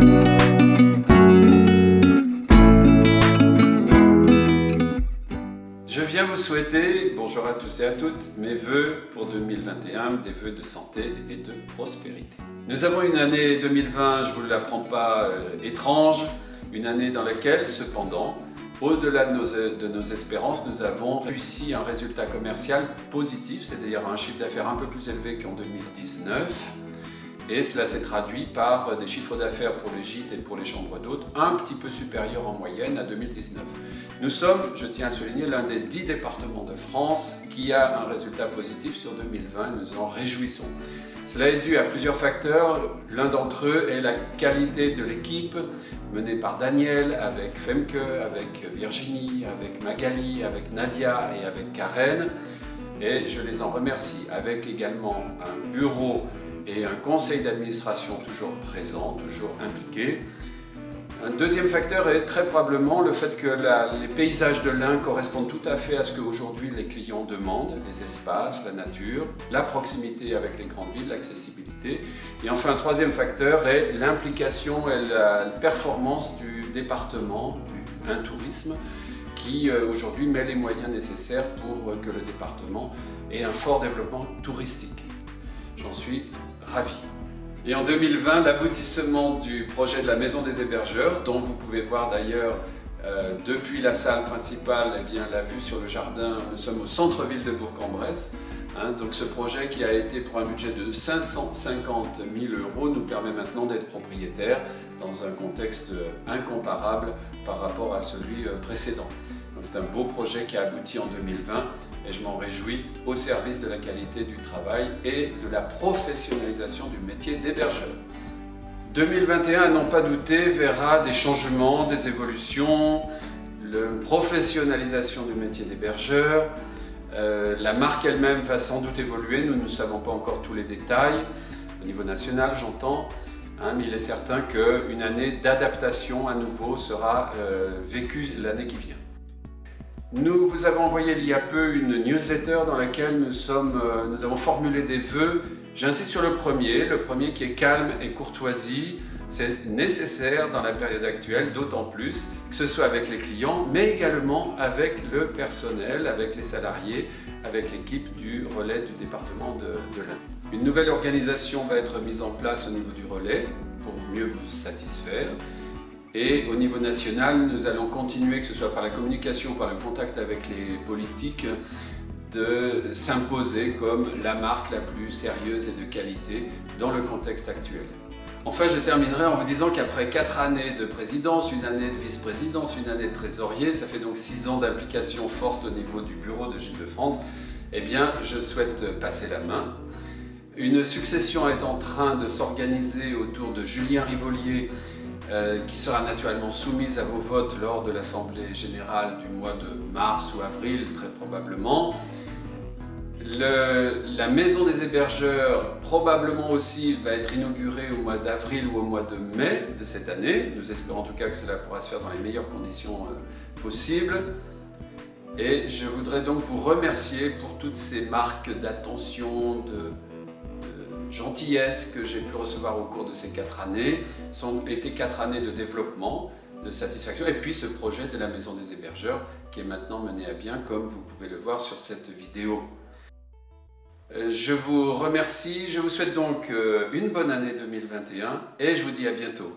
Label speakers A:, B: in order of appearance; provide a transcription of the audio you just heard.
A: Je viens vous souhaiter, bonjour à tous et à toutes, mes vœux pour 2021, des vœux de santé et de prospérité. Nous avons une année 2020, je ne vous l'apprends pas, étrange, une année dans laquelle, cependant, au-delà de nos espérances, nous avons réussi un résultat commercial positif, c'est-à-dire un chiffre d'affaires un peu plus élevé qu'en 2019. Et cela s'est traduit par des chiffres d'affaires pour les gîtes et pour les chambres d'hôtes un petit peu supérieurs en moyenne à 2019. Nous sommes, je tiens à le souligner, l'un des 10 départements de France qui a un résultat positif sur 2020 et nous en réjouissons. Cela est dû à plusieurs facteurs. L'un d'entre eux est la qualité de l'équipe menée par Daniel, avec Femke, avec Virginie, avec Magali, avec Nadia et avec Karen. Et je les en remercie, avec également un bureau et un conseil d'administration toujours présent, toujours impliqué. Un deuxième facteur est très probablement le fait que les paysages de l'Ain correspondent tout à fait à ce qu'aujourd'hui les clients demandent, les espaces, la nature, la proximité avec les grandes villes, l'accessibilité. Et enfin, un troisième facteur est l'implication et la performance du département, du Ain Tourisme, qui aujourd'hui met les moyens nécessaires pour que le département ait un fort développement touristique. J'en suis ravi. Et en 2020, l'aboutissement du projet de la Maison des Hébergeurs, dont vous pouvez voir d'ailleurs depuis la salle principale la vue sur le jardin. Nous sommes au centre-ville de Bourg-en-Bresse. Donc ce projet qui a été pour un budget de 550 000 € nous permet maintenant d'être propriétaire dans un contexte incomparable par rapport à celui précédent. Donc c'est un beau projet qui a abouti en 2020 et je m'en réjouis, au service de la qualité du travail et de la professionnalisation du métier d'hébergeur. 2021, à n'en pas douter, verra des changements, des évolutions, la professionnalisation du métier d'hébergeur. La marque elle-même va sans doute évoluer, nous ne savons pas encore tous les détails, au niveau national j'entends, mais il est certain qu'une année d'adaptation à nouveau sera vécue l'année qui vient. Nous vous avons envoyé il y a peu une newsletter dans laquelle nous avons formulé des vœux. J'insiste sur le premier qui est calme et courtoisie. C'est nécessaire dans la période actuelle, d'autant plus que ce soit avec les clients, mais également avec le personnel, avec les salariés, avec l'équipe du relais du département de l'Ain. Une nouvelle organisation va être mise en place au niveau du relais pour mieux vous satisfaire. Et au niveau national, nous allons continuer, que ce soit par la communication ou par le contact avec les politiques, de s'imposer comme la marque la plus sérieuse et de qualité dans le contexte actuel. Enfin, je terminerai en vous disant qu'après 4 années de présidence, une année de vice-présidence, une année de trésorier, ça fait donc 6 ans d'implication forte au niveau du bureau de Gîtes de France, eh bien, je souhaite passer la main. Une succession est en train de s'organiser autour de Julien Rivolier, qui sera naturellement soumise à vos votes lors de l'Assemblée Générale du mois de mars ou avril, très probablement. La Maison des Hébergeurs, probablement aussi, va être inaugurée au mois d'avril ou au mois de mai de cette année. Nous espérons en tout cas que cela pourra se faire dans les meilleures conditions possibles. Et je voudrais donc vous remercier pour toutes ces marques d'attention, de gentillesse que j'ai pu recevoir au cours de ces 4 années. Ce ont été 4 années de développement, de satisfaction, et puis ce projet de la Maison des Hébergeurs qui est maintenant mené à bien, comme vous pouvez le voir sur cette vidéo. Je vous remercie, je vous souhaite donc une bonne année 2021 et je vous dis à bientôt.